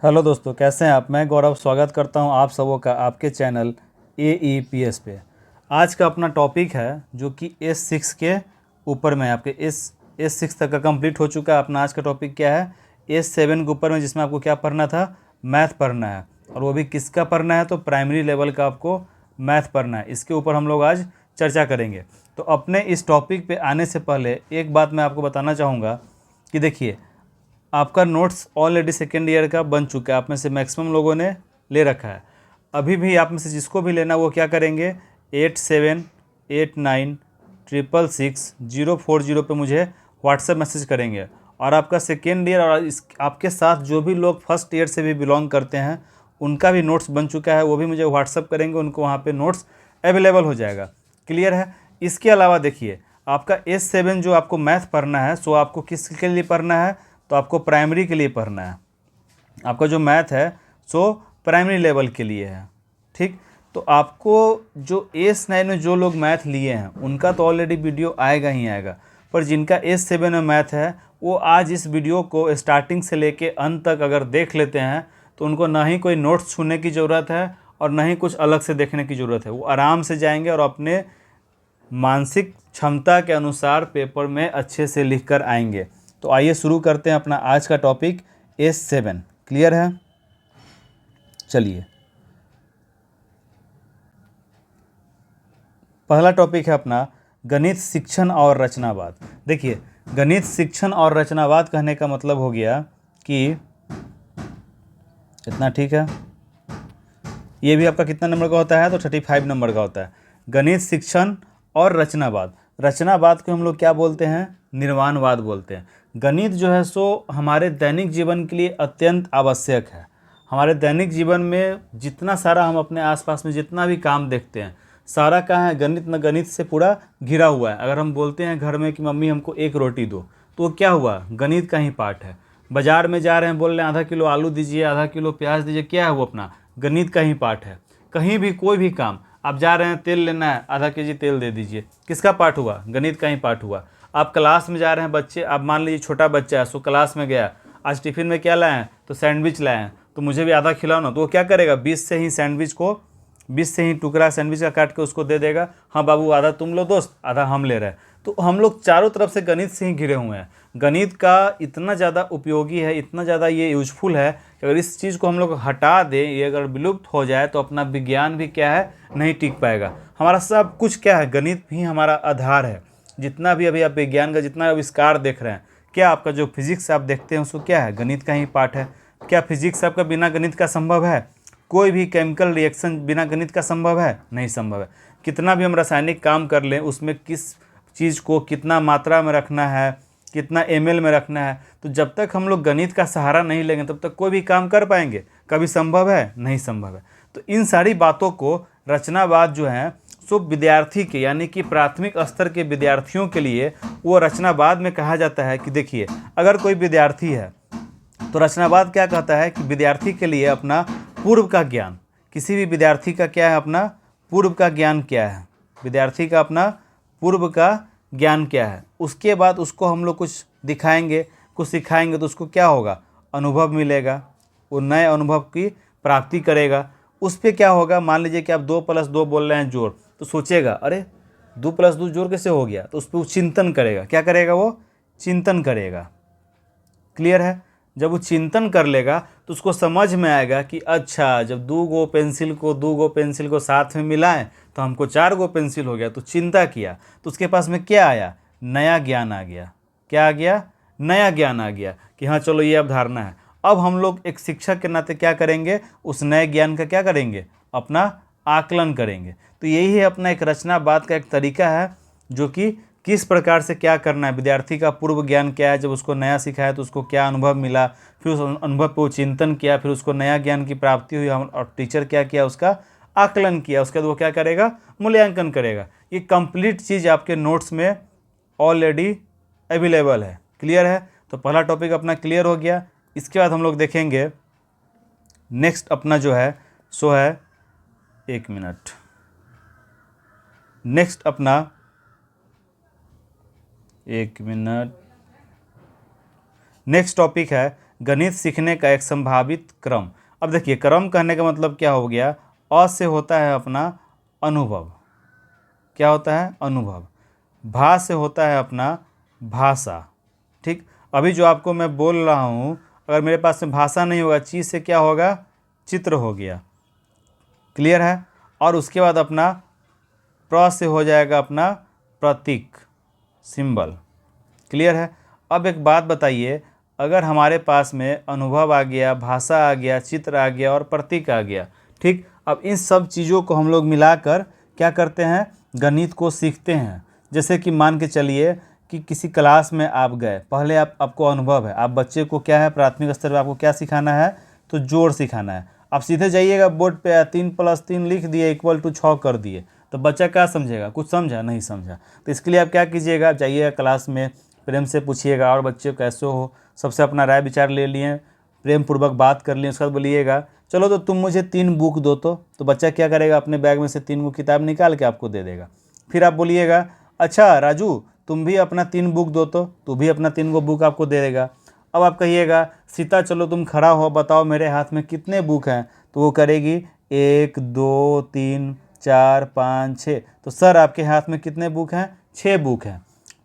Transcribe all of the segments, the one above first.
Hello दोस्तों, कैसे हैं आप। मैं गौरव स्वागत करता हूं आप सबों का आपके चैनल AEPS पे। आज का अपना टॉपिक है जो कि S6 के ऊपर में आपके S6 तक का कंप्लीट हो चुका है। अपना आज का टॉपिक क्या है, S7 के ऊपर में, जिसमें आपको क्या पढ़ना था, मैथ पढ़ना है। और वो भी किसका पढ़ना है, तो प्राइमरी लेवल का आपको मैथ पढ़ना है। इसके ऊपर हम लोग आज चर्चा करेंगे। तो अपने इस टॉपिक पे आने से पहले एक बात मैं आपको बताना चाहूँगा कि देखिए, आपका नोट्स ऑलरेडी सेकेंड ईयर का बन चुका है। आप में से मैक्सिमम लोगों ने ले रखा है। अभी भी आप में से जिसको भी लेना वो क्या करेंगे, 8789666040 पे मुझे व्हाट्सएप मैसेज करेंगे। और आपका सेकेंड ईयर और आपके साथ जो भी लोग फर्स्ट ईयर से भी बिलोंग करते हैं उनका भी नोट्स बन चुका है, वो भी मुझे व्हाट्सएप करेंगे। उनको वहाँ पे नोट्स अवेलेबल हो जाएगा। क्लियर है। इसके अलावा देखिए, आपका S7 जो आपको मैथ पढ़ना है, सो आपको किसके लिए पढ़ना है, तो आपको प्राइमरी के लिए पढ़ना है। आपका जो मैथ है सो प्राइमरी लेवल के लिए है। ठीक, तो आपको जो S9 में जो लोग मैथ लिए हैं उनका तो ऑलरेडी वीडियो आएगा ही आएगा, पर जिनका S7 में मैथ है वो आज इस वीडियो को स्टार्टिंग से लेके अंत तक अगर देख लेते हैं तो उनको ना ही कोई नोट्स छूने की ज़रूरत है और ना ही कुछ अलग से देखने की ज़रूरत है। वो आराम से जाएंगे और अपने मानसिक क्षमता के अनुसार पेपर में अच्छे से लिख कर आएंगे। तो आइए शुरू करते हैं अपना आज का टॉपिक S7। क्लियर है। चलिए, पहला टॉपिक है अपना गणित शिक्षण और रचनावाद। देखिए, गणित शिक्षण और रचनावाद कहने का मतलब हो गया कि इतना, ठीक है। ये भी आपका कितना नंबर का होता है, तो 35 नंबर का होता है। गणित शिक्षण और रचनावाद। रचनावाद को हम लोग क्या बोलते हैं, निर्माणवाद बोलते हैं। गणित जो है सो हमारे दैनिक जीवन के लिए अत्यंत आवश्यक है। हमारे दैनिक जीवन में जितना सारा हम अपने आसपास में जितना भी काम देखते हैं, सारा कहाँ है, गणित न गणित से पूरा घिरा हुआ है। अगर हम बोलते हैं घर में कि मम्मी हमको एक रोटी दो, तो वो क्या हुआ, गणित का ही पार्ट है। बाजार में जा रहे हैं, बोल रहे हैं आधा किलो आलू दीजिए, आधा किलो प्याज दीजिए, क्या है वो, अपना गणित का ही पार्ट है। कहीं भी कोई भी काम, आप जा रहे हैं तेल लेना है, आधा केजी तेल दे दीजिए, किसका पार्ट हुआ, गणित का ही पार्ट हुआ। आप क्लास में जा रहे हैं, बच्चे, आप मान लीजिए छोटा बच्चा है, सो क्लास में गया, आज टिफिन में क्या लाए हैं, तो सैंडविच लाए हैं, तो मुझे भी आधा खिलाओ ना, तो वो क्या करेगा, 20 से ही टुकड़ा सैंडविच का काट के उसको दे देगा। हाँ बाबू, आधा तुम लो दोस्त, आधा हम ले रहे हैं। तो हम लोग चारों तरफ से गणित से ही घिरे हुए हैं। गणित का इतना ज़्यादा उपयोगी है, इतना ज़्यादा ये यूजफुल है कि अगर इस चीज़ को हम लोग हटा दें, ये अगर विलुप्त हो जाए तो अपना विज्ञान भी क्या है, नहीं टिक पाएगा। हमारा सब कुछ क्या है, गणित ही हमारा आधार है। जितना भी अभी आप विज्ञान का जितना आविष्कार देख रहे हैं, क्या आपका जो फिजिक्स आप देखते हैं उसको क्या है, गणित का ही पार्ट है। क्या फिजिक्स आपका बिना गणित का संभव है? कोई भी केमिकल रिएक्शन बिना गणित का संभव है? नहीं संभव है। कितना भी हम रासायनिक काम कर लें, उसमें किस चीज़ को कितना मात्रा में रखना है, कितना ml में रखना है, तो जब तक हम लोग गणित का सहारा नहीं लेंगे तब तक कोई भी काम कर पाएंगे? कभी संभव है? नहीं संभव है। तो इन सारी बातों को रचनावाद जो है सो विद्यार्थी के, यानी कि प्राथमिक स्तर के विद्यार्थियों के लिए वो रचनावाद में कहा जाता है कि देखिए, अगर कोई विद्यार्थी है तो रचनावाद क्या कहता है कि विद्यार्थी के लिए अपना पूर्व का ज्ञान, किसी भी विद्यार्थी का क्या है, अपना पूर्व का ज्ञान क्या है, विद्यार्थी का अपना पूर्व का ज्ञान क्या है, उसके बाद उसको हम लोग कुछ दिखाएंगे, कुछ सिखाएंगे, तो उसको क्या होगा, अनुभव मिलेगा। वो नए अनुभव की प्राप्ति करेगा। उस पर क्या होगा, मान लीजिए कि आप 2+2 बोल रहे हैं जोड़, तो सोचेगा अरे 2+2 जोड़ कैसे हो गया, तो उस पर वो चिंतन करेगा। क्या करेगा, वो चिंतन करेगा। क्लियर है। जब वो चिंतन कर लेगा तो उसको समझ में आएगा कि अच्छा, जब दो गो पेंसिल को साथ में मिलाएं तो हमको 4 गो पेंसिल हो गया। तो चिंता किया तो उसके पास में क्या आया, नया ज्ञान आ गया। क्या आ गया, नया ज्ञान आ गया कि हाँ चलो ये अवधारणा है। अब हम लोग एक शिक्षक के नाते क्या करेंगे, उस नए ज्ञान का क्या करेंगे, अपना आकलन करेंगे। तो यही है अपना एक रचनावाद का एक तरीका है, जो कि किस प्रकार से क्या करना है, विद्यार्थी का पूर्व ज्ञान क्या है, जब उसको नया सिखाया तो उसको क्या अनुभव मिला, फिर उस अनुभव पर वो चिंतन किया, फिर उसको नया ज्ञान की प्राप्ति हुई और टीचर क्या किया, उसका आकलन किया। उसके बाद वो क्या करेगा, मूल्यांकन करेगा। ये कंप्लीट चीज़ आपके नोट्स में ऑलरेडी अवेलेबल है। क्लियर है। तो पहला टॉपिक अपना क्लियर हो गया। इसके बाद हम लोग देखेंगे नेक्स्ट अपना जो है सो है, एक मिनट, नेक्स्ट अपना, एक मिनट, नेक्स्ट टॉपिक है गणित सीखने का एक संभावित क्रम। अब देखिए, क्रम कहने का मतलब क्या हो गया, अ से होता है अपना अनुभव, क्या होता है, अनुभव। भा से होता है अपना भाषा। ठीक, अभी जो आपको मैं बोल रहा हूँ, अगर मेरे पास में भाषा नहीं होगा, चीज़ से क्या होगा, चित्र हो गया। क्लियर है। और उसके बाद अपना प्र से हो जाएगा अपना प्रतीक, सिंबल। क्लियर है। अब एक बात बताइए, अगर हमारे पास में अनुभव आ गया, भाषा आ गया, चित्र आ गया और प्रतीक आ गया, ठीक, अब इन सब चीज़ों को हम लोग मिलाकर क्या करते हैं, गणित को सीखते हैं। जैसे कि मान के चलिए कि किसी क्लास में आप गए, पहले आपको अनुभव है, आप बच्चे को क्या है, प्राथमिक स्तर पर आपको क्या सिखाना है, तो जोड़ सिखाना है। आप सीधे जाइएगा बोर्ड पे 3 + 3 लिख दिए = 6 कर दिए, तो बच्चा क्या समझेगा, कुछ समझा, नहीं समझा। तो इसके लिए आप क्या कीजिएगा, जाइएगा क्लास में, प्रेम से पूछिएगा और बच्चे कैसे हो, सबसे अपना राय विचार ले लिए, प्रेम पूर्वक बात कर लिए। उसके बाद बोलिएगा चलो तो तुम मुझे 3 बुक दो। तो बच्चा क्या करेगा, अपने बैग में से 3 को किताब निकाल के आपको दे देगा। फिर आप बोलिएगा अच्छा राजू तुम भी अपना 3 बुक दो, तो तू भी अपना 3 बुक आपको दे देगा। अब आप कहिएगा सीता चलो तुम खड़ा हो, बताओ मेरे हाथ में कितने बुक हैं, तो वो करेगी 1 2 3 4 5 6। तो सर आपके हाथ में कितने बुक हैं, 6 बुक हैं।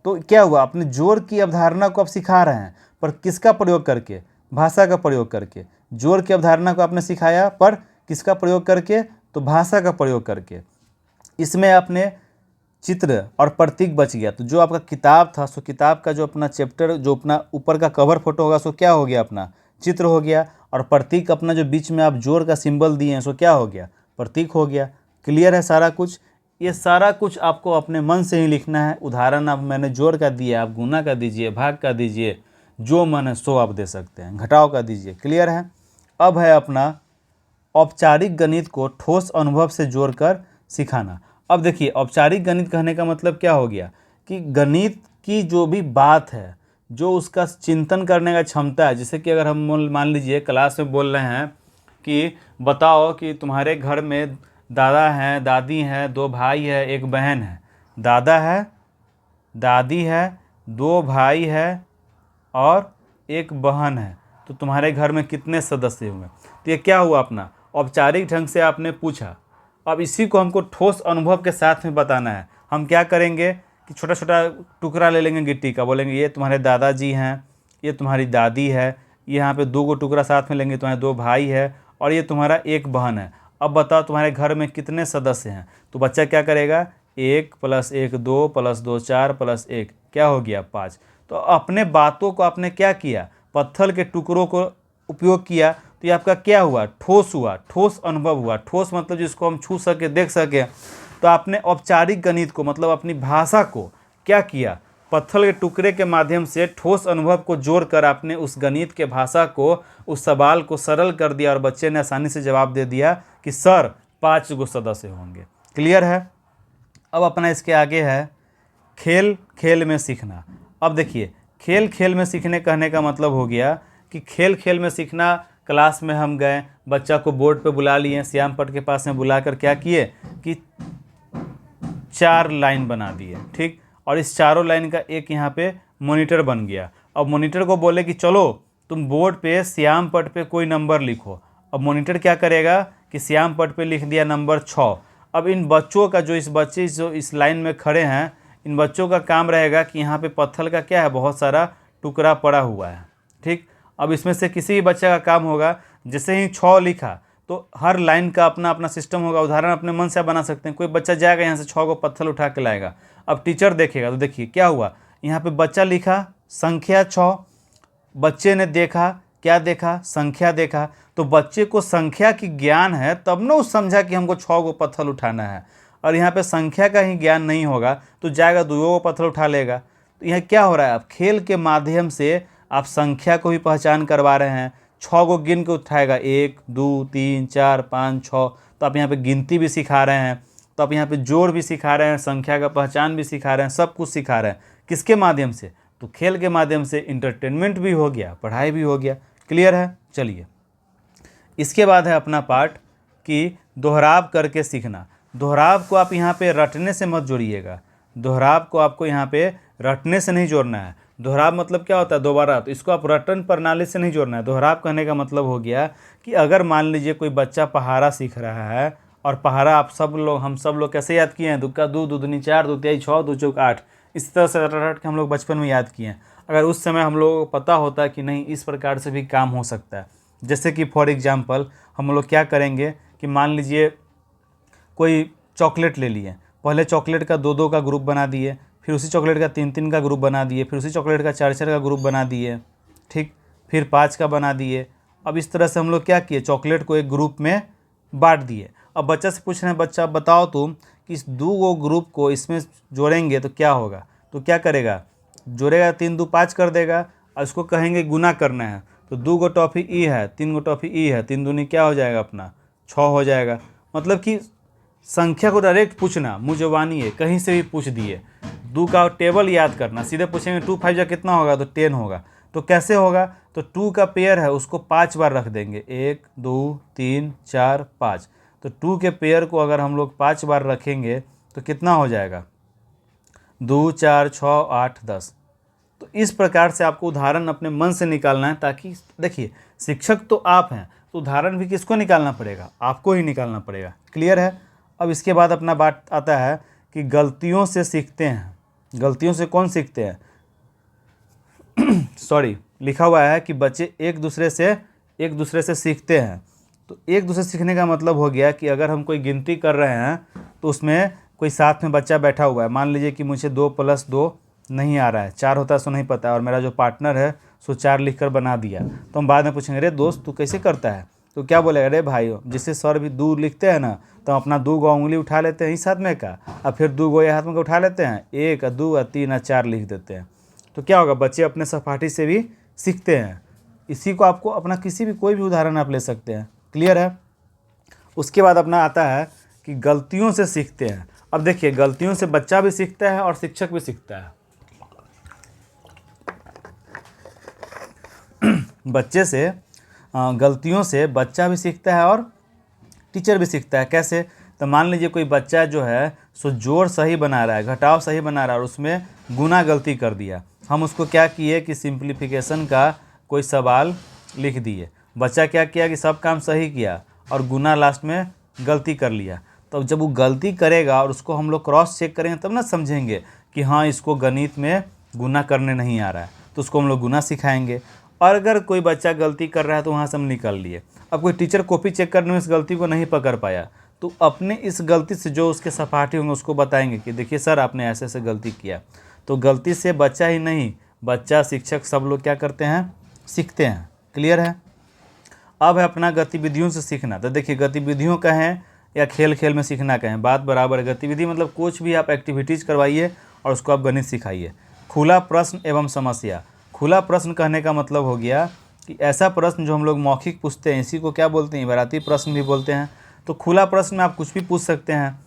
तो क्या हुआ, अपने जोड़ की अवधारणा को आप सिखा रहे हैं, पर किसका प्रयोग करके, भाषा का प्रयोग करके। जोड़ की अवधारणा को आपने सिखाया, पर किसका प्रयोग करके, तो भाषा का प्रयोग करके। इसमें आपने चित्र और प्रतीक बच गया। तो जो आपका किताब था, सो किताब का जो अपना चैप्टर, जो अपना ऊपर का कवर फोटो होगा, सो क्या हो गया, अपना चित्र हो गया। और प्रतीक अपना जो बीच में आप जोड़ का सिंबल दिए हैं, सो क्या हो गया, प्रतीक हो गया। क्लियर है सारा कुछ। ये सारा कुछ आपको अपने मन से ही लिखना है। उदाहरण आप मैंने जोड़ का दिया, आप गुना का दीजिए, भाग का दीजिए, जो मन है सो आप दे सकते हैं, घटाव का दीजिए। क्लियर है। अब है अपना औपचारिक गणित को ठोस अनुभव से जोड़कर सिखाना। अब देखिए, औपचारिक गणित कहने का मतलब क्या हो गया, कि गणित की जो भी बात है, जो उसका चिंतन करने का क्षमता है। जैसे कि अगर हम मान लीजिए क्लास में बोल रहे हैं कि बताओ कि तुम्हारे घर में दादा हैं, दादी हैं, 2 भाई है, 1 बहन है। दादा है, दादी है, 2 भाई है और 1 बहन है, तो तुम्हारे घर में कितने सदस्य होंगे। तो ये क्या हुआ, अपना औपचारिक ढंग से आपने पूछा। अब इसी को हमको ठोस अनुभव के साथ में बताना है। हम क्या करेंगे कि छोटा छोटा टुकड़ा ले लेंगे गिट्टी का, बोलेंगे ये तुम्हारे दादाजी हैं, ये तुम्हारी दादी है, यहाँ पे 2 टुकड़ा साथ में लेंगे, तुम्हारे 2 भाई है और ये तुम्हारा 1 बहन है। अब बताओ तुम्हारे घर में कितने सदस्य हैं। तो बच्चा क्या करेगा, 1 + 1 2 + 2 4 + 1 क्या हो गया, 5। तो अपने बातों को आपने क्या किया, पत्थर के टुकड़ों को उपयोग किया। तो ये आपका क्या हुआ, ठोस हुआ, ठोस अनुभव हुआ। ठोस मतलब जिसको हम छू सके, देख सके। तो आपने औपचारिक गणित को, मतलब अपनी भाषा को क्या किया, पत्थर के टुकड़े के माध्यम से ठोस अनुभव को जोड़कर आपने उस गणित के भाषा को, उस सवाल को सरल कर दिया और बच्चे ने आसानी से जवाब दे दिया कि सर 5 सदस्य होंगे। क्लियर है। अब अपना इसके आगे है खेल खेल में सीखना। अब देखिए, खेल खेल में सीखने कहने का मतलब हो गया कि खेल खेल में सीखना। क्लास में हम गए, बच्चा को बोर्ड पे बुला लिए, श्याम पट के पास में बुलाकर क्या किए कि 4 लाइन बना दिए, ठीक। और इस चारों लाइन का एक यहाँ पे मॉनिटर बन गया। अब मॉनिटर को बोले कि चलो तुम बोर्ड पे श्याम पट पे कोई नंबर लिखो। अब मॉनिटर क्या करेगा कि श्याम पट पे लिख दिया नंबर 6। अब इन बच्चों का, जो इस लाइन में खड़े हैं, इन बच्चों का काम रहेगा कि यहाँ पे पत्थर का क्या है, बहुत सारा टुकड़ा पड़ा हुआ है, ठीक। अब इसमें से किसी भी बच्चे का काम होगा, जैसे ही 6 लिखा तो हर लाइन का अपना अपना सिस्टम होगा। उदाहरण अपने मन से बना सकते हैं। कोई बच्चा जाएगा यहाँ से 6 को पत्थर उठा के लाएगा। अब टीचर देखेगा तो देखिए क्या हुआ, यहाँ पे बच्चा लिखा संख्या 6, बच्चे ने देखा, क्या देखा, संख्या देखा। तो बच्चे को संख्या की ज्ञान है, तब ना उस समझा कि हमको 6 को पत्थर उठाना है। और यहाँ पे संख्या का ही ज्ञान नहीं होगा तो जाएगा 2 को पत्थर उठा लेगा। तो यहाँ क्या हो रहा है, आप खेल के माध्यम से आप संख्या को भी पहचान करवा रहे हैं। 6 को गिन के उठाएगा, 1 2 3 4 5 6। तो आप यहाँ पे गिनती भी सिखा रहे हैं, तो आप यहाँ पे जोड़ भी सिखा रहे हैं, संख्या का पहचान भी सिखा रहे हैं, सब कुछ सिखा रहे हैं। किसके माध्यम से, तो खेल के माध्यम से। इंटरटेनमेंट भी हो गया, पढ़ाई भी हो गया। क्लियर है। चलिए, इसके बाद है अपना पार्ट कि दोहराव करके सीखना। दोहराव को आप यहाँ पे रटने से मत जोड़िएगा। दोहराव को आपको यहाँ पे रटने से नहीं जोड़ना है। दोहराव मतलब क्या होता है? दोबारा। तो इसको आप रटन प्रणाली से नहीं जोड़ना है। दोहराव कहने का मतलब हो गया कि अगर मान लीजिए कोई बच्चा पहाड़ा सीख रहा है, और पहाड़ा आप सब लोग, हम सब लोग कैसे याद किए हैं? दुक्का दू, दूधनी चार, दू तिहाई छः, दू चौक आठ, इस तरह से रट रट के हम लोग बचपन में याद किए हैं। अगर उस समय हम लोगों को पता होता कि नहीं, इस प्रकार से भी काम हो सकता है। जैसे कि फॉर एग्जाम्पल हम लोग क्या करेंगे कि मान लीजिए कोई चॉकलेट ले लिए, पहले चॉकलेट का 2-2 का ग्रुप बना दिए, फिर उसी चॉकलेट का 3-3 का ग्रुप बना दिए, फिर उसी चॉकलेट का 4-4 का ग्रुप बना दिए, ठीक, फिर 5 का बना दिए। अब इस तरह से हम लोग क्या किए, चॉकलेट को एक ग्रुप में बांट दिए। अब बच्चा से पूछ रहे हैं, बच्चा बताओ तुम कि इस 2 ग्रुप को इसमें जोड़ेंगे तो क्या होगा? तो क्या करेगा, जोड़ेगा, 3 2 5 कर देगा, और इसको कहेंगे गुना करना है, तो 2 टॉफ़ी ई है, 3 टॉफ़ी ई है, 3 दूनी क्या हो जाएगा अपना 6 हो जाएगा। मतलब कि संख्या को डायरेक्ट पूछना, मुँह ज़बानी है, कहीं से भी पूछ दिए। 2 का टेबल याद करना, सीधे पूछेंगे 2 5 जा कितना होगा, तो 10 होगा। तो कैसे होगा? तो 2 का पेयर है, उसको 5 बार रख देंगे, 1 2 3 4 5। तो 2 के पेयर को अगर हम लोग 5 बार रखेंगे तो कितना हो जाएगा? 2 4 6 8 10। तो इस प्रकार से आपको उदाहरण अपने मन से निकालना है, ताकि देखिए शिक्षक तो आप हैं, तो उदाहरण भी किसको निकालना पड़ेगा? आपको ही निकालना पड़ेगा। क्लियर है? अब इसके बाद अपना बात आता है कि गलतियों से सीखते हैं। गलतियों से कौन सीखते हैं? सॉरी, लिखा हुआ है कि बच्चे एक दूसरे से सीखते हैं। तो एक दूसरे से सीखने का मतलब हो गया कि अगर हम कोई गिनती कर रहे हैं तो उसमें कोई साथ में बच्चा बैठा हुआ है, मान लीजिए कि मुझे 2 + 2 नहीं आ रहा है, 4 होता है सो नहीं पता है, और मेरा जो पार्टनर है सो 4 लिख कर बना दिया। तो हम बाद में पूछेंगे, अरे दोस्त तू कैसे करता है? तो क्या बोलेगा, अरे भाई जिससे सर भी 2 लिखते हैं ना, तो हम अपना 2 उंगली उठा लेते हैं इस हाथ में का, और फिर 2 ये हाथ में का उठा लेते हैं, 1 2 3 4 लिख देते हैं। तो क्या होगा, बच्चे अपने सहपाठी से भी सीखते हैं। इसी को आपको अपना किसी भी कोई भी उदाहरण आप ले सकते हैं। क्लियर है? उसके बाद अपना आता है कि गलतियों से सीखते हैं। अब देखिए, गलतियों से बच्चा भी सीखता है और शिक्षक भी सीखता है। बच्चे से गलतियों से बच्चा भी सीखता है और टीचर भी सीखता है। कैसे? तो मान लीजिए कोई बच्चा जो है सो जोड़ सही बना रहा है, घटाव सही बना रहा है, और उसमें गुना गलती कर दिया। हम उसको क्या किए कि सिंप्लीफिकेशन का कोई सवाल लिख दिए। बच्चा क्या किया कि सब काम सही किया और गुना लास्ट में गलती कर लिया। तो जब वो गलती करेगा और उसको हम लोग क्रॉस चेक करेंगे तब ना समझेंगे कि हाँ, इसको गणित में गुना करने नहीं आ रहा है, तो उसको हम लोग गुना सिखाएंगे। और अगर कोई बच्चा गलती कर रहा है तो वहाँ से हम निकाल लिए। अब कोई टीचर कॉपी चेक करने में इस गलती को नहीं पकड़ पाया, तो अपने इस गलती से जो उसके सहपाठी होंगे उसको बताएंगे कि देखिए सर आपने ऐसे ऐसे गलती किया। तो गलती से बच्चा ही नहीं, बच्चा, शिक्षक, सब लोग क्या करते हैं, सीखते हैं। क्लियर है? अब है अपना गतिविधियों से सीखना। तो देखिए, गतिविधियों कहें या खेल खेल में सीखना कहें, बात बराबर है। गतिविधि मतलब कुछ भी आप एक्टिविटीज़ करवाइए और उसको आप गणित सिखाइए। खुला प्रश्न एवं समस्या। खुला प्रश्न कहने का मतलब हो गया कि ऐसा प्रश्न जो हम लोग मौखिक पूछते हैं, इसी को क्या बोलते हैं, इबाराती प्रश्न भी बोलते हैं। तो खुला प्रश्न में आप कुछ भी पूछ सकते हैं।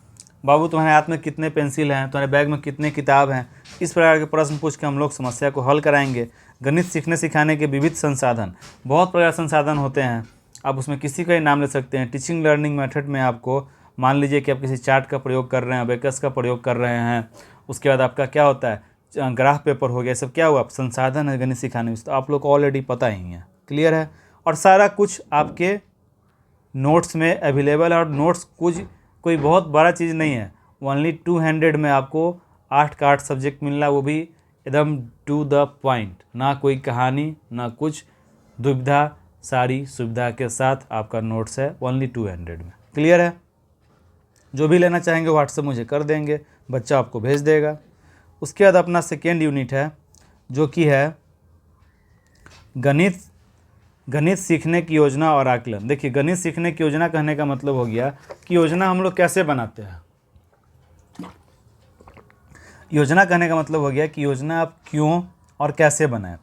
बाबू तुम्हारे हाथ में कितने पेंसिल हैं, तुम्हारे बैग में कितने किताब हैं, इस प्रकार के प्रश्न पूछ के हम लोग समस्या को हल कराएंगे। गणित सीखने सिखाने के विविध संसाधन, बहुत प्रकार संसाधन होते हैं, आप उसमें किसी का ही नाम ले सकते हैं। टीचिंग लर्निंग मेथड में आपको मान लीजिए कि आप किसी चार्ट का प्रयोग कर रहे हैं, अबेकस का प्रयोग कर रहे हैं, उसके बाद आपका क्या होता है, ग्राफ पेपर हो गया, सब क्या हुआ, संसाधन है गणित सिखाने में। तो आप लोग को ऑलरेडी पता ही है। क्लियर है? और सारा कुछ आपके नोट्स में अवेलेबल है, और नोट्स कुछ कोई बहुत बड़ा चीज़ नहीं है। ओनली 200 में आपको 8 का 8 सब्जेक्ट मिल रहा है, वो भी एकदम टू द पॉइंट, ना कोई कहानी ना कुछ, दुविधा, सारी सुविधा के साथ आपका नोट्स है ओनली 200 में। क्लियर है? जो भी लेना चाहेंगे व्हाट्सएप मुझे कर देंगे, बच्चा आपको भेज देगा। उसके बाद अपना सेकेंड यूनिट है जो कि है गणित सीखने की योजना और आकलन। देखिए, गणित सीखने की योजना कहने का मतलब हो गया कि योजना हम लोग कैसे बनाते हैं। योजना कहने का मतलब हो गया कि योजना आप क्यों और कैसे बनाएं।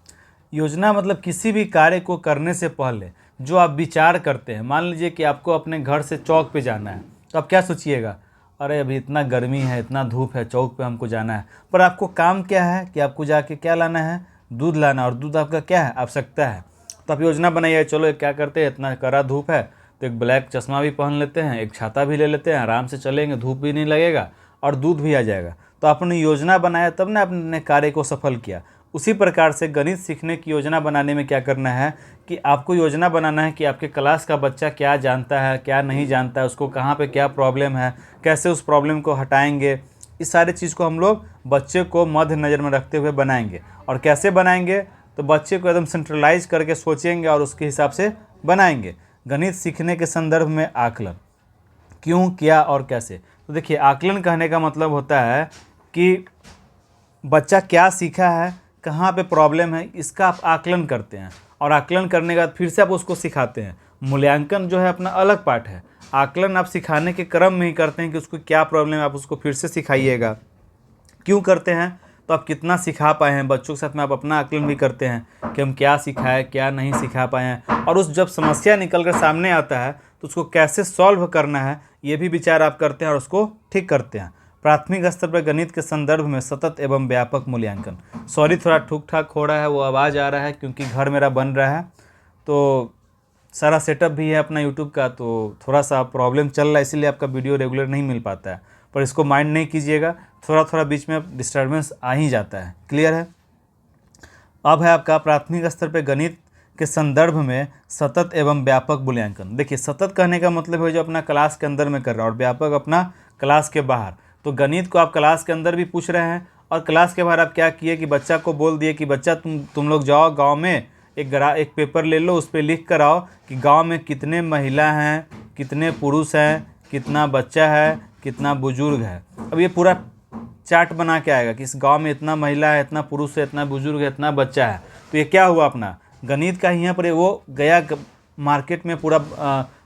योजना मतलब किसी भी कार्य को करने से पहले जो आप विचार करते हैं। मान लीजिए कि आपको अपने घर से चौक पे जाना है, तो आप क्या सोचिएगा, अरे अभी इतना गर्मी है, इतना धूप है, चौक पे हमको जाना है। पर आपको काम क्या है कि आपको जाके क्या लाना है, दूध लाना, और दूध आपका क्या है, आवश्यकता है। तो आप योजना बनाइए, चलो क्या करते हैं, इतना कड़ा धूप है तो एक ब्लैक चश्मा भी पहन लेते हैं, एक छाता भी ले लेते हैं, आराम से चलेंगे, धूप भी नहीं लगेगा और दूध भी आ जाएगा। तो आपने योजना बनाया, तब ना आपने कार्य को सफल किया। उसी प्रकार से गणित सीखने की योजना बनाने में क्या करना है कि आपको योजना बनाना है कि आपके क्लास का बच्चा क्या जानता है, क्या नहीं जानता है, उसको कहाँ पे क्या प्रॉब्लम है, कैसे उस प्रॉब्लम को हटाएंगे। इस सारी चीज़ को हम लोग बच्चे को मध्य नज़र में रखते हुए बनाएंगे। और कैसे बनाएंगे, तो बच्चे को एकदम सेंट्रलाइज करके सोचेंगे और उसके हिसाब से बनाएंगे। गणित सीखने के संदर्भ में आकलन, क्यों, क्या और कैसे। तो देखिए, आकलन कहने का मतलब होता है कि बच्चा क्या सीखा है, कहाँ पे प्रॉब्लम है, इसका आप आकलन करते हैं। और आकलन करने के बाद फिर से आप उसको सिखाते हैं। मूल्यांकन जो है अपना अलग पार्ट है। आकलन आप सिखाने के क्रम में ही करते हैं कि उसको क्या प्रॉब्लम है, आप उसको फिर से सिखाइएगा। क्यों करते हैं, तो आप कितना सिखा पाए हैं। बच्चों के साथ में आप अपना आकलन भी करते हैं कि हम क्या सिखाए, क्या नहीं सिखा पाए हैं। और उस जब समस्या निकल कर सामने आता है तो उसको कैसे सॉल्व करना है, ये भी विचार आप करते हैं और उसको ठीक करते हैं। प्राथमिक स्तर पर गणित के संदर्भ में सतत एवं व्यापक मूल्यांकन। सॉरी, थोड़ा ठुक ठाक हो रहा है, वो आवाज़ आ रहा है क्योंकि घर मेरा बन रहा है, तो सारा सेटअप भी है अपना यूट्यूब का, तो थोड़ा सा प्रॉब्लम चल रहा है, इसीलिए आपका वीडियो रेगुलर नहीं मिल पाता है। पर इसको माइंड नहीं कीजिएगा, थोड़ा थोड़ा बीच में डिस्टर्बेंस आ ही जाता है। क्लियर है। अब है आपका प्राथमिक स्तर पे गणित के संदर्भ में सतत एवं व्यापक मूल्यांकन। देखिए, सतत कहने का मतलब है जो अपना क्लास के अंदर में कर रहा है, और व्यापक अपना क्लास के बाहर। तो गणित को आप क्लास के अंदर भी पूछ रहे हैं और क्लास के बाहर आप क्या किए कि बच्चा को बोल दिए कि बच्चा तुम लोग जाओ गाँव में एक पेपर ले लो, उस पर लिख कर आओ कि गाँव में कितने महिला हैं, कितने पुरुष हैं, कितना बच्चा है, कितना बुजुर्ग है। अब ये पूरा चार्ट बना के आएगा कि इस गांव में इतना महिला है, इतना पुरुष है, इतना बुजुर्ग है, इतना बच्चा है। तो ये क्या हुआ अपना गणित का ही। यहाँ पर वो गया मार्केट में, पूरा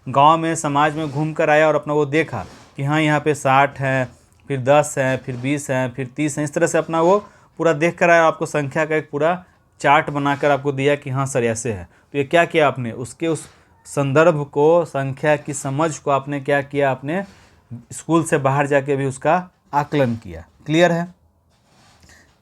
गांव में, समाज में घूम कर आया और अपना वो देखा कि हाँ यहाँ पे 60 हैं, फिर 10 हैं, फिर 20 हैं, फिर 30 हैं। इस तरह से अपना वो पूरा देख कर आया, आपको संख्या का एक पूरा चार्ट बनाकर आपको दिया कि हाँ सर ऐसे है। तो ये क्या किया आपने, उसके उस संदर्भ को, संख्या की समझ को आपने क्या किया, आपने स्कूल से बाहर जाके भी उसका आकलन किया। क्लियर है।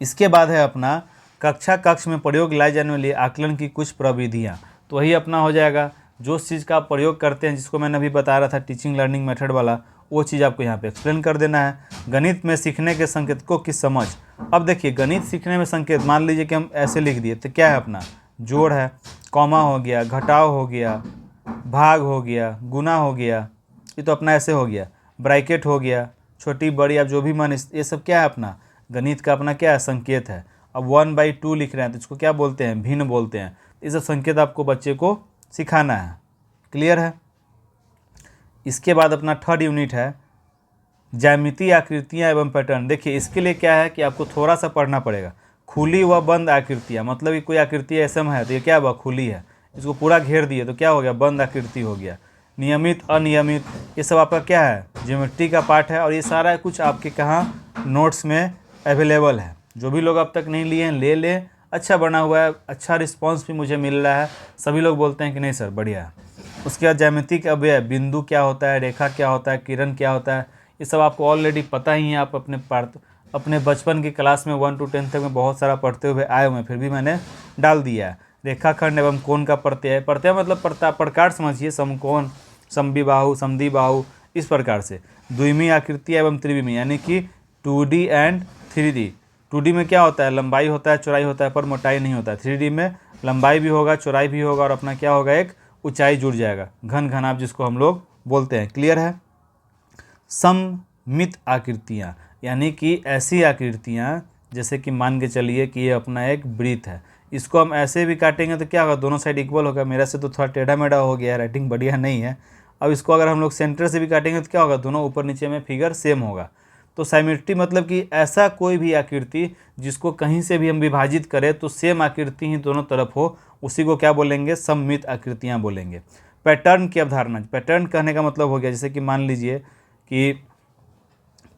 इसके बाद है अपना कक्ष में प्रयोग लाई जाने वाली आकलन की कुछ प्रविधियाँ। तो वही अपना हो जाएगा जो चीज़ का आप प्रयोग करते हैं, जिसको मैंने अभी बता रहा था टीचिंग लर्निंग मेथड वाला, वो चीज़ आपको यहाँ पे एक्सप्लेन कर देना है। गणित में सीखने के संकेतकों की समझ। अब देखिए, गणित सीखने में संकेत, मान लीजिए कि हम ऐसे लिख दिए तो क्या है अपना, जोड़ है, कॉमा हो गया, घटाव हो गया, भाग हो गया, गुना हो गया, ये तो अपना ऐसे हो गया, ब्रैकेट हो गया, छोटी बड़ी आप जो भी मान, ये सब क्या है अपना गणित का अपना क्या है, संकेत है। अब 1/2 लिख रहे हैं तो इसको क्या बोलते हैं, भिन्न बोलते हैं। ये सब संकेत आपको बच्चे को सिखाना है। क्लियर है। इसके बाद अपना थर्ड यूनिट है ज्यामितीय आकृतियाँ एवं पैटर्न। देखिए, इसके लिए क्या है कि आपको थोड़ा सा पढ़ना पड़ेगा। खुली व बंद आकृतियाँ, मतलब कि कोई आकृति ऐसा है तो ये क्या हुआ, खुली है, इसको पूरा घेर दिए तो क्या हो गया, बंद आकृति हो गया। नियमित, अनियमित, ये सब आपका क्या है, ज्योमेट्री का पार्ट है। और ये सारा कुछ आपके कहाँ नोट्स में अवेलेबल है। जो भी लोग अब तक नहीं लिए हैं ले लें, अच्छा बना हुआ है, अच्छा रिस्पांस भी मुझे मिल रहा है, सभी लोग बोलते हैं कि नहीं सर बढ़िया है। उसके बाद ज्यामितिक अवयव, बिंदु क्या होता है, रेखा क्या होता है, किरण क्या होता है, ये सब आपको ऑलरेडी पता ही है। आप अपने बचपन की क्लास में 1 to 10 तक में बहुत सारा पढ़ते हुए आए हुए हैं, फिर भी मैंने डाल दिया है। रेखाखंड एवं कोण का प्रत्यय, प्रत्यय मतलब प्रकार समझिए, समकोण, समद्विबाहु, समद्विबाहु, इस प्रकार से। द्विमीय आकृति एवं त्रिविमीय, यानी कि 2D एंड 3D। 2D में क्या होता है, लंबाई होता है, चौड़ाई होता है, पर मोटाई नहीं होता है। 3D में लंबाई भी होगा, चौड़ाई भी होगा, और अपना क्या होगा, एक ऊंचाई जुड़ जाएगा, घन घनाभ जिसको हम लोग बोलते हैं। क्लियर है। सममित आकृतियाँ, यानी कि ऐसी आकृतियाँ जैसे कि मान के चलिए कि ये अपना एक वृत्त है, इसको हम ऐसे भी काटेंगे तो क्या होगा, दोनों साइड इक्वल होगा। मेरा से तो थोड़ा टेढ़ा मेढ़ा हो गया है, राइटिंग बढ़िया नहीं है। अब इसको अगर हम लोग सेंटर से भी काटेंगे तो क्या होगा, दोनों ऊपर नीचे में फिगर सेम होगा। तो साइमेट्री मतलब कि ऐसा कोई भी आकृति जिसको कहीं से भी हम विभाजित करें तो सेम आकृति ही दोनों तरफ हो, उसी को क्या बोलेंगे, सममित आकृतियाँ बोलेंगे। पैटर्न की अवधारणा, पैटर्न कहने का मतलब हो गया जैसे कि मान लीजिए कि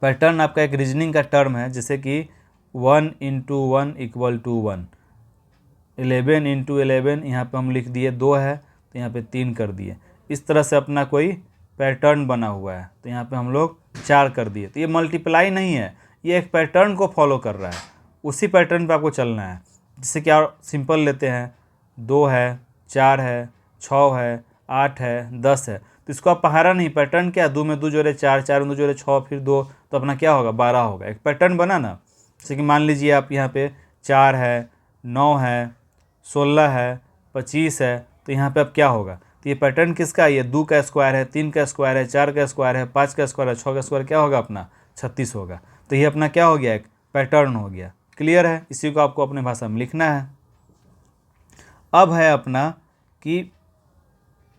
पैटर्न आपका एक रीजनिंग का टर्म है, जैसे कि 1 × 1 = 1, 11 × 11, यहाँ पे हम लिख दिए 2 है तो यहाँ पे 3 कर दिए। इस तरह से अपना कोई पैटर्न बना हुआ है तो यहाँ पे हम लोग 4 कर दिए। तो ये मल्टीप्लाई नहीं है, ये एक पैटर्न को फॉलो कर रहा है, उसी पैटर्न पे आपको चलना है। जैसे कि और सिंपल लेते हैं, 2 है, 4 है, 6 है, 8 है, 10 है, तो इसको आप पहाड़ा नहीं, पैटर्न क्या, 2 में 2 जोड़े 4, 4 में 2 जोड़े 6, फिर 2, तो अपना क्या होगा, 12 होगा। एक पैटर्न बना ना। जैसे कि मान लीजिए आप यहाँ पे 4 है, 9 है, 16 है, 25 है, तो यहाँ पे अब क्या होगा? तो ये पैटर्न किसका है? ये 2 का स्क्वायर है, 3 का स्क्वायर है, 4 का स्क्वायर है, 5 का स्क्वायर है, 6 का स्क्वायर क्या होगा अपना? 36 होगा। तो ये अपना क्या हो गया? एक पैटर्न हो गया। क्लियर है? इसी को आपको अपने भाषा में लिखना है। अब है अपना कि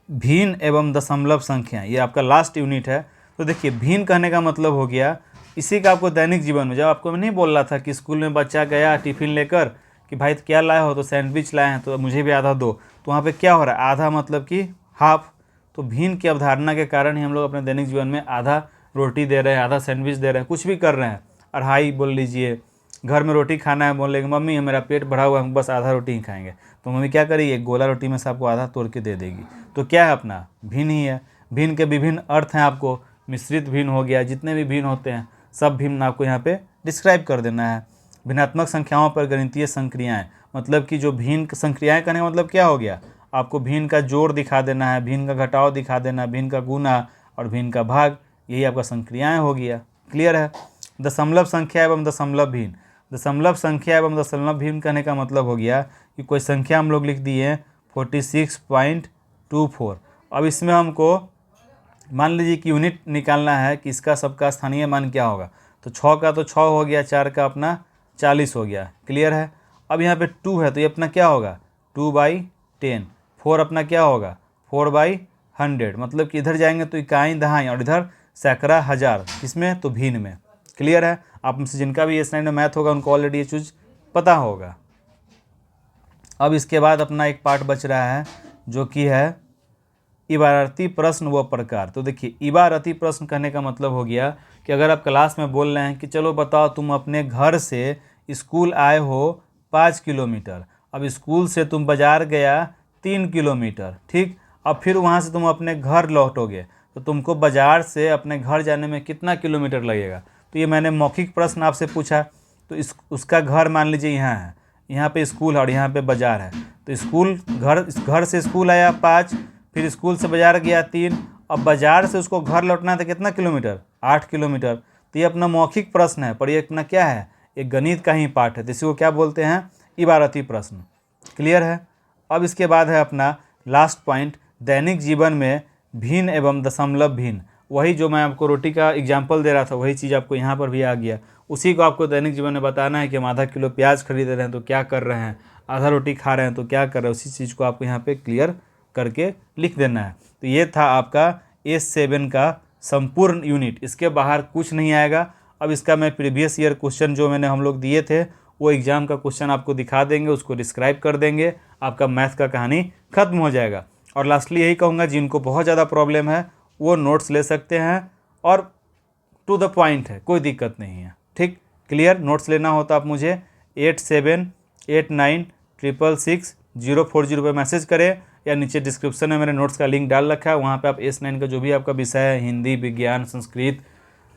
भिन्न एवं दशमलव संख्या, ये आपका लास्ट यूनिट है। तो देखिए भिन्न कहने का मतलब हो गया, इसी का आपको दैनिक जीवन में, जब आपको मैं नहीं बोल रहा था कि स्कूल में बच्चा गया टिफिन लेकर कि भाई क्या लाए हो, तो सैंडविच लाए हैं तो मुझे भी आधा दो, तो वहाँ पे क्या हो रहा है? आधा मतलब कि हाफ। तो भिन्न की अवधारणा के कारण ही हम लोग अपने दैनिक जीवन में आधा रोटी दे रहे हैं, आधा सैंडविच दे रहे हैं, कुछ भी कर रहे हैं। अढ़ाई बोल लीजिए, घर में रोटी खाना है, बोलेंगे मम्मी मेरा पेट भरा हुआ है, हम बस आधा रोटी ही खाएंगे, तो मम्मी क्या करेगी? एक गोला रोटी में से आपको आधा तोड़ के दे देगी। तो क्या है? अपना भिन्न ही है। भिन्न के विभिन्न अर्थ हैं, आपको मिश्रित भिन्न हो गया, जितने भी भिन्न होते हैं सब भिन्न आपको यहाँ पे डिस्क्राइब कर देना है। भिन्नात्मक संख्याओं पर गणितीय संक्रियाएं, मतलब कि जो भिन्न संक्रियाएं करने का मतलब क्या हो गया? आपको भिन्न का जोड़ दिखा देना है, भिन्न का घटाव दिखा देना, भिन्न का गुना और भिन्न का भाग, यही आपका संक्रियाएं हो गया। क्लियर है? दशमलव संख्या एवं दशमलव भिन्न, दशमलव संख्या एवं दशमलव भिन्न कहने का मतलब हो गया कि कोई संख्या हम लोग लिख दिए 46.24। अब इसमें हमको मान लीजिए कि यूनिट निकालना है कि इसका सबका स्थानीय मान क्या होगा। तो 6 का तो 6 हो गया, 4 का अपना 40 हो गया। क्लियर है? अब यहाँ पे 2 है तो ये अपना क्या होगा? 2/10। 4 अपना क्या होगा? 4/100। मतलब कि इधर जाएंगे तो इकाई दहाई और इधर सैकड़ा हजार, किसमें? तो भिन्न में। क्लियर है? आप में से जिनका भी ये स्टैंड में मैथ होगा उनको ऑलरेडी ये चीज़ पता होगा। अब इसके बाद अपना एक पार्ट बच रहा है जो कि है इबारती प्रश्न व प्रकार। तो देखिए इबारती प्रश्न कहने का मतलब हो गया कि अगर आप क्लास में बोल रहे हैं कि चलो बताओ तुम अपने घर से स्कूल आए हो 5 किलोमीटर, अब स्कूल से तुम बाज़ार गया 3 किलोमीटर, ठीक। अब फिर वहाँ से तुम अपने घर लौटोगे तो तुमको बाज़ार से अपने घर जाने में कितना किलोमीटर लगेगा? तो ये मैंने मौखिक प्रश्न आपसे पूछा। तो उसका घर मान लीजिए यहाँ है, यहाँ पे स्कूल है और यहाँ पे बाज़ार है। तो स्कूल घर से स्कूल आया 5, फिर स्कूल से बाज़ार गया 3, अब बाज़ार से उसको घर लौटना था कितना किलोमीटर? 8 किलोमीटर। तो ये अपना मौखिक प्रश्न है, पर ये अपना क्या है? एक गणित का ही पार्ट है, तो इसी को क्या बोलते हैं? इबारती प्रश्न। क्लियर है? अब इसके बाद है अपना लास्ट पॉइंट, दैनिक जीवन में भिन्न एवं दशमलव भिन्न। वही जो मैं आपको रोटी का एग्जाम्पल दे रहा था वही चीज़ आपको यहाँ पर भी आ गया। उसी को आपको दैनिक जीवन में बताना है कि हम आधा किलो प्याज खरीद रहे हैं तो क्या कर रहे हैं, आधा रोटी खा रहे हैं तो क्या कर रहे हैं, उसी चीज़ को आपको यहाँ पे क्लियर करके लिख देना है। तो ये था आपका S7 का संपूर्ण यूनिट, इसके बाहर कुछ नहीं आएगा। अब इसका मैं प्रीवियस ईयर क्वेश्चन जो मैंने हम लोग दिए थे वो एग्ज़ाम का क्वेश्चन आपको दिखा देंगे, उसको डिस्क्राइब कर देंगे, आपका मैथ का कहानी खत्म हो जाएगा। और लास्टली यही कहूँगा, जिनको बहुत ज़्यादा प्रॉब्लम है वो नोट्स ले सकते हैं और टू द पॉइंट है, कोई दिक्कत नहीं है, ठीक। क्लियर? नोट्स लेना हो तो आप मुझे 8789666040 पर मैसेज करें या नीचे डिस्क्रिप्शन में मेरे नोट्स का लिंक डाल रखा है, वहाँ पे आप S9 का जो भी आपका विषय है, हिंदी, विज्ञान, संस्कृत,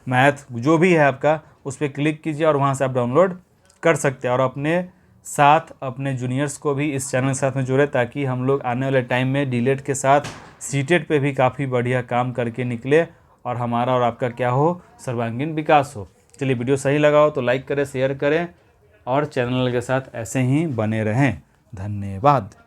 मैथ जो भी है आपका, उस पर क्लिक कीजिए और वहाँ से आप डाउनलोड कर सकते हैं। और अपने साथ अपने जूनियर्स को भी इस चैनल के साथ में जोड़े ताकि हम लोग आने वाले टाइम में डीलेट के साथ सीटेट पे भी काफ़ी बढ़िया काम करके निकले और हमारा और आपका क्या हो, सर्वांगीण विकास हो। चलिए, वीडियो सही लगा हो तो लाइक करें, शेयर करें और चैनल के साथ ऐसे ही बने रहें। धन्यवाद।